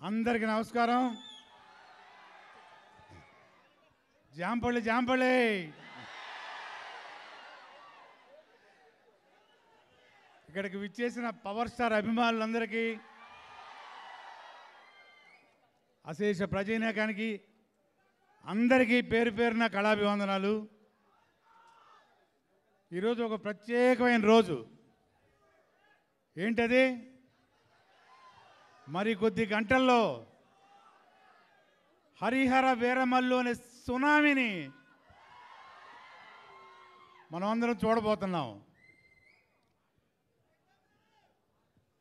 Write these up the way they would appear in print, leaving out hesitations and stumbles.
అందరికీ నమస్కారం. జాంపల్లి జాంపల్లి ఇక్కడికి విచ్చేసిన పవర్ స్టార్ అభిమానులందరికీ, అశేష ప్రజానీకానికి అందరికీ పేరు పేరున కళాభివందనాలు. ఈరోజు ఒక ప్రత్యేకమైన రోజు. ఏంటది? మరి కొద్ది గంటల్లో హరిహర వీరమల్లు అనే సునామీని మనం అందరం చూడబోతున్నాం.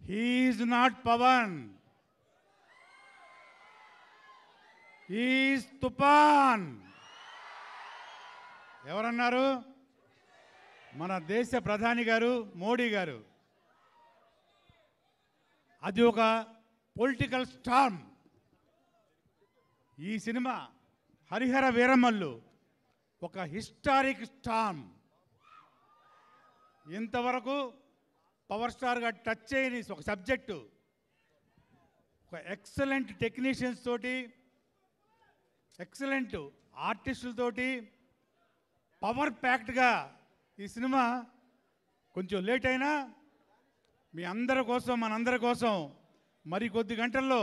He is not Pawan, he is తుఫాన్. ఎవరన్నారు? మన దేశ ప్రధాని గారు మోడీ గారు. అది ఒక పొలిటికల్ స్టార్మ్. ఈ సినిమా హరిహర వీరమల్లు ఒక హిస్టారిక్ స్టార్మ్. ఇంతవరకు పవర్ స్టార్గా టచ్ చేయని ఒక సబ్జెక్టు, ఒక ఎక్సలెంట్ టెక్నీషియన్స్ తోటి, ఎక్సలెంట్ ఆర్టిస్టులతోటి పవర్ ప్యాక్డ్గా ఈ సినిమా కొంచెం లేట్ అయినా మీ అందరి కోసం, మనందరి కోసం మరి కొద్ది గంటల్లో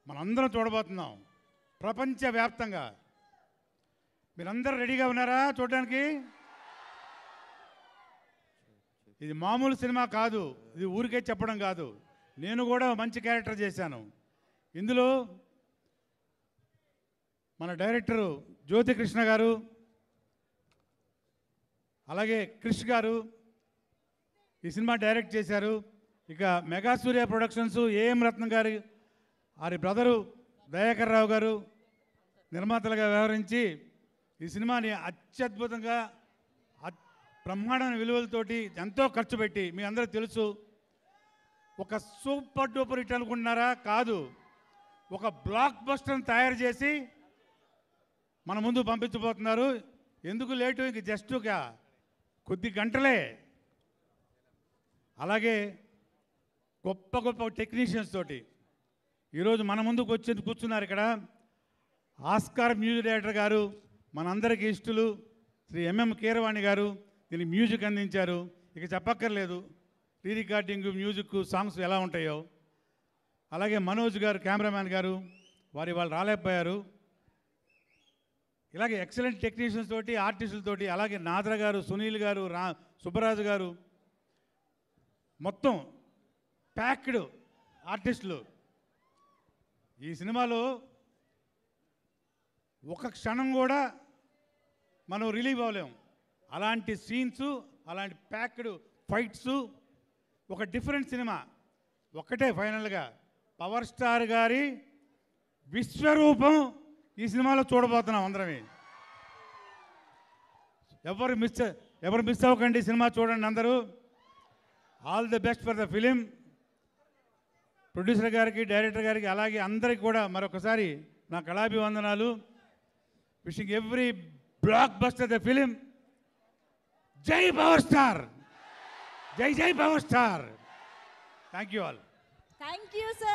మనందరం చూడబోతున్నాం ప్రపంచవ్యాప్తంగా. మీరందరూ రెడీగా ఉన్నారా చూడడానికి? ఇది మామూలు సినిమా కాదు, ఇది ఊరికే చెప్పడం కాదు. నేను కూడా మంచి క్యారెక్టర్ చేశాను ఇందులో. మన డైరెక్టరు జ్యోతికృష్ణ గారు, అలాగే క్రిష్ గారు ఈ సినిమా డైరెక్ట్ చేశారు. ఇక మెగా సూర్య ప్రొడక్షన్స్ ఏఎం రత్నం గారి వారి బ్రదరు దయాకర్ రావు గారు నిర్మాతలుగా వ్యవహరించి ఈ సినిమాని అత్యద్భుతంగా బ్రహ్మాండమైన విలువలతోటి ఎంతో ఖర్చు పెట్టి, మీ అందరూ తెలుసు, ఒక సూపర్ డూపర్ హిట్ అనుకుంటున్నారా? కాదు, ఒక బ్లాక్ బస్టర్ని తయారు చేసి మన ముందు పంపించబోతున్నారు. ఎందుకు లేటు? ఇంక జస్ట్ కొద్ది గంటలే. అలాగే గొప్ప గొప్ప టెక్నీషియన్స్ తోటి ఈరోజు మన ముందుకు వచ్చి కూర్చున్నారు. ఇక్కడ ఆస్కార్ మ్యూజిక్ డైరెక్టర్ గారు, మనందరికీ ఇష్టలు శ్రీ ఎంఎం కీరవాణి గారు దీనికి మ్యూజిక్ అందించారు. ఇక చెప్పక్కర్లేదు, రీ రికార్డింగ్, మ్యూజిక్, సాంగ్స్ ఎలా ఉంటాయో. అలాగే మనోజ్ గారు కెమెరామ్యాన్ గారు, వాళ్ళు రాలేకపోయారు. ఇలాగే ఎక్సలెంట్ టెక్నీషియన్స్ తోటి, ఆర్టిస్టులతోటి, అలాగే నాద్ర గారు, సునీల్ గారు, సుబ్బరాజు గారు, మొత్తం ప్యాక్డ్ ఆర్టిస్టులు. ఈ సినిమాలో ఒక క్షణం కూడా మనం రిలీవ్ అవ్వలేము. అలాంటి సీన్స్, అలాంటి ప్యాక్డ్ ఫైట్స్, ఒక డిఫరెంట్ సినిమా. ఒక్కటే ఫైనల్గా పవర్ స్టార్ గారి విశ్వరూపం ఈ సినిమాలో చూడబోతున్నాం అందరమే. ఎవరు మిస్ అవ్వకండి, సినిమా చూడండి అందరూ. All the best for the film. Producer గారికి, డైరెక్టర్ గారికి, అలాగే అందరికి కూడా మరొకసారి నా కళాభివందనాలు. Wishing every blockbuster the film. జై పవర్ స్టార్, జై జై power star. Thank you all. Thank you sir.